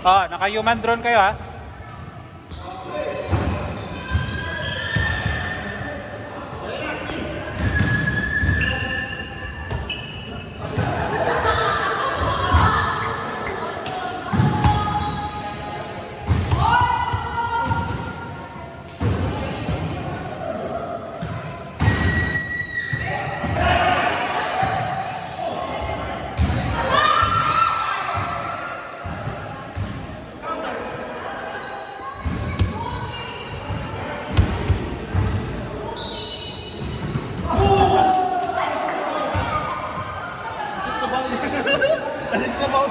Oh, naka-human drone kayo ha. Alis na ba?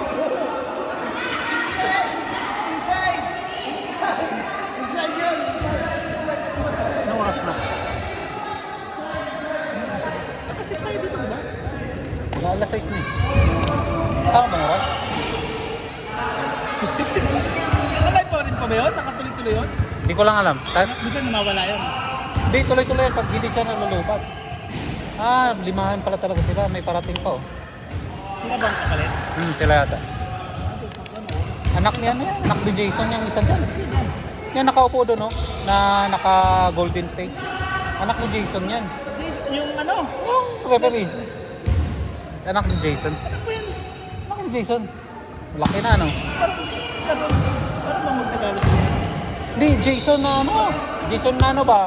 Anong oras na? Naka-6 tayo dito ba? Alas 6 na eh. Tama ba oras? Nakalive pa rin pa ba yun? Nakatuloy-tuloy yun? Hindi ko lang alam. Minsan namawala yun. Hindi, tuloy-tuloy yan pag hindi siya nalulupat. Ah, limahan pala talaga sila. May parating pa oh. Sila bang kapalit? Sila yata. Anak niya na yan. Anak ni Jason yung isa dyan. Yan, nakaupo doon oh. Na naka-golden state. Anak ni Jason yan. Yung ano? Yung referee. Anak ni Jason. Ano po yan? Anak ni Jason. Laki na ano. Parang bang magtagalog niya? Hindi, Jason na ano. Jason na ano ba?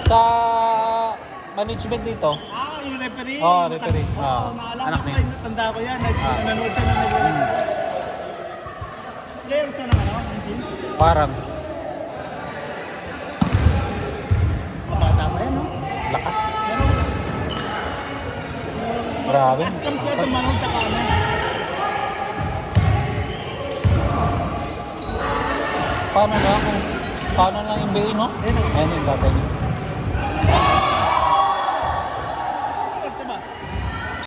Sa management dito. Ah, yung referee. Oo, referee. Oo, Anak naalala ko niya. kayo, natanda ko yan. Nanonood siya ng player siya ng ano, ng teams. Parang Mabata pa yan, no? lakas. Pero, Grabe. customs na ito, manong taka ano. Paano lang yung BA, no? Ayun yung tatay niya.